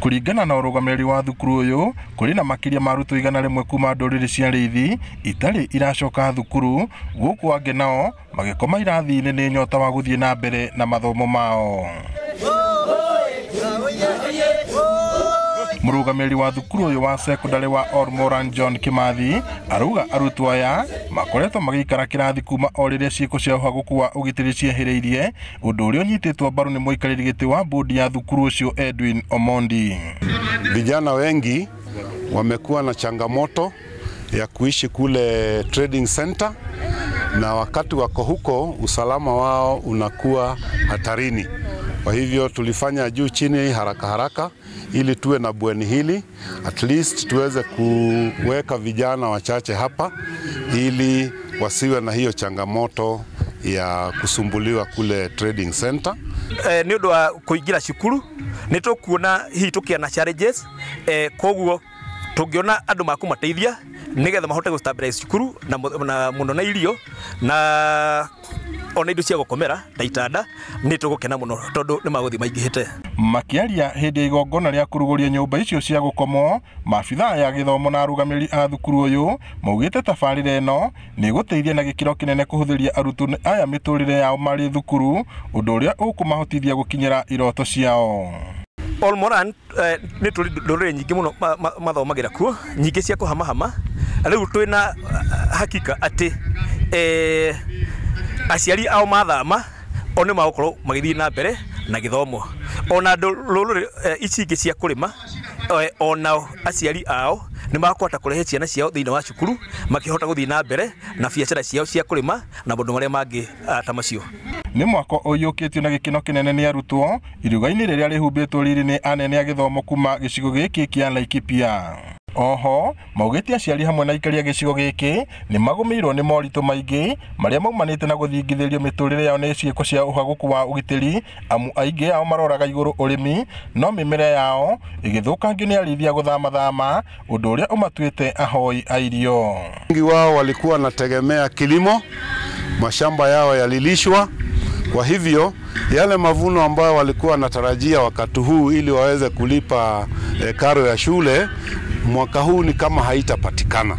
Kuringana na urugamĩrĩri wa thukuru uyu kuri na makiria maruto 100 kuma ndũrĩrĩ cia Rĩithi itari iracoka thukuru gũkũ angĩ nao magĩkoma irathi-inĩ nĩ nyota wa gũthiĩ na mbere na mathomo mao. Mũrũgamĩrĩri wa thukuru uyu wa secondary wa Ormoran John Kimathi aruga arutwo aya makoretwo magĩikara kĩrathi kuma o rĩrĩa ciĩko cia ũhaguku wa ũgitĩri ciehĩrĩirie ũndũ ũrĩa ũnyitĩtwo mbaru nĩ mũikarĩri gĩtĩ wa bodi ya thukuru ucio Edwin Omondi. Vijana wengi wamekuwa na changamoto ya kuishi kule trading center, na wakati wako huko usalama wao unakuwa hatarini. Kwa hivyo tulifanya juu chini haraka ili tuwe na bweni hili, at least tuweze kuweka vijana wachache hapa ili wasiwe na hiyo changamoto ya kusumbuliwa kule trading center. Ni undu wa kuingira cukuru ni tukuona hihi tukiana challenges koguo tungiona andu makumateithia nigetha mahote gustabilize cukuru na muno na irio na ona indo cia gukomera na itanda ni tugukena muno tondu ni maguthi maingihite. Makiaria hindi ya igongona ria kuruguria nyumba icio cia gukomwo, maabitha ya githomo na arugamĩrĩri a thukuru uyu maugite tabarĩra ĩno ni guteithia na gĩkĩro kĩnene kuhuthiria arutwo aya mĩtũrĩre yao marĩ thukuru, ũndũ ũrĩa ũkũmahotithia gũkinyĩra iroto ciao. Ormoran ni turi ndũrĩrĩ nyingĩ muno mathomagira kuo, nyingĩ cia kuhamahama. Rĩu twĩna hakika atĩ aciari ao mathama one magukorwo magĩthiĩ na mbere na gĩthomo. Ona ndũrĩrĩ ici ingĩ cia kũrĩma ona aciari ao ni makwata kurehe ciana ciao thĩinĩ wa cukuru makihota gũthiĩ na mbere na biacara ciao cia kũrĩma na maũndũ marĩa mangĩ ta macio. Ni mwako ũyũkĩtio na gĩkeno kĩnene nĩ arutwo iruga-inĩ rĩrĩa rĩhumbĩtwo rĩrĩ nĩ anene a gĩthomo kuma gĩcigo gĩkĩ kĩa Laikipia. Oho maugĩte aciari hamwe na ikaria gĩcigo gĩkĩ nĩ magũmĩirwo nĩ moritũ maingĩ marĩa maumanĩte na gũthingithĩrio mĩtũrĩre yao nĩ ciĩko cia ũhaguku wa ũgitĩri, amu aingĩ ao maroraga igũrũ ũrĩmi no mĩmera yao ĩgĩthũkangio nĩ arĩithia gũthamathama, ũndũ ũrĩa ũmatuĩte ahoi a irio. Wengi wao walikuwa wanategemea kilimo, mashamba yao yalilishwa. Kwa hivyo yale mavuno ambayo walikuwa wanatarajia wakati huu ili waweze kulipa karo ya shule mwaka huu ni kama haitapatikana.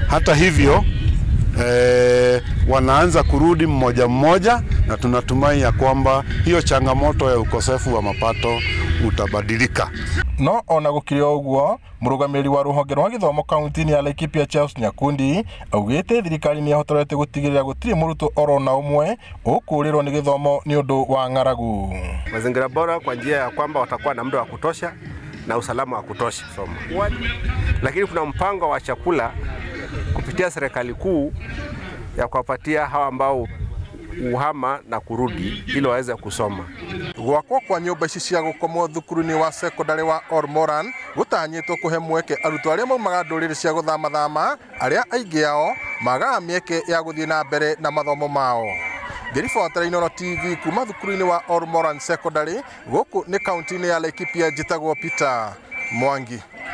Hata hivyo wanaanza kurudi mmoja mmoja, na tunatumai ya kwamba hiyo changamoto ya ukosefu wa mapato utabadilika. No ona gũkĩrĩ ũguo, mũrũgamĩrĩri wa rũhonge rwa gĩthomo kaunti-inĩ ya Laikipia Charles Nyakundi augĩte thirikari nĩ ĩhotorete gũtigĩrĩra gũtirĩ mũrutwo orona ũmwe ũkũrĩrwo nĩ gĩthomo nĩ ũndũ wa ng'aragu. Mazingira bora kwa njia ya kwamba watakuwa na muda wa kutosha na usalama wa kutosha somo. Lakini kuna mpango wa chakula kupitia serikali kuu ya kuwapatia hawa ambao uhama na kurudi ili waweze kusoma. Gwakwo kwa nyũmba ici cia gũkomwo thukuru-inĩ wa secondary wa Ormoran gũtanyĩtwo kũhe mweke arutwo arĩa maumaga ndũrĩrĩ cia gũthamathama arĩa aingĩ ao magaga mĩeke ya gũthiĩ na mbere na mathomo mao. Ngĩribotera Inooro TV kuma thukuru-inĩ wa Ormoran Secondary gũkũ nĩ kaunti-inĩ ya Laikipia, njĩtagwo Peter Mwangi.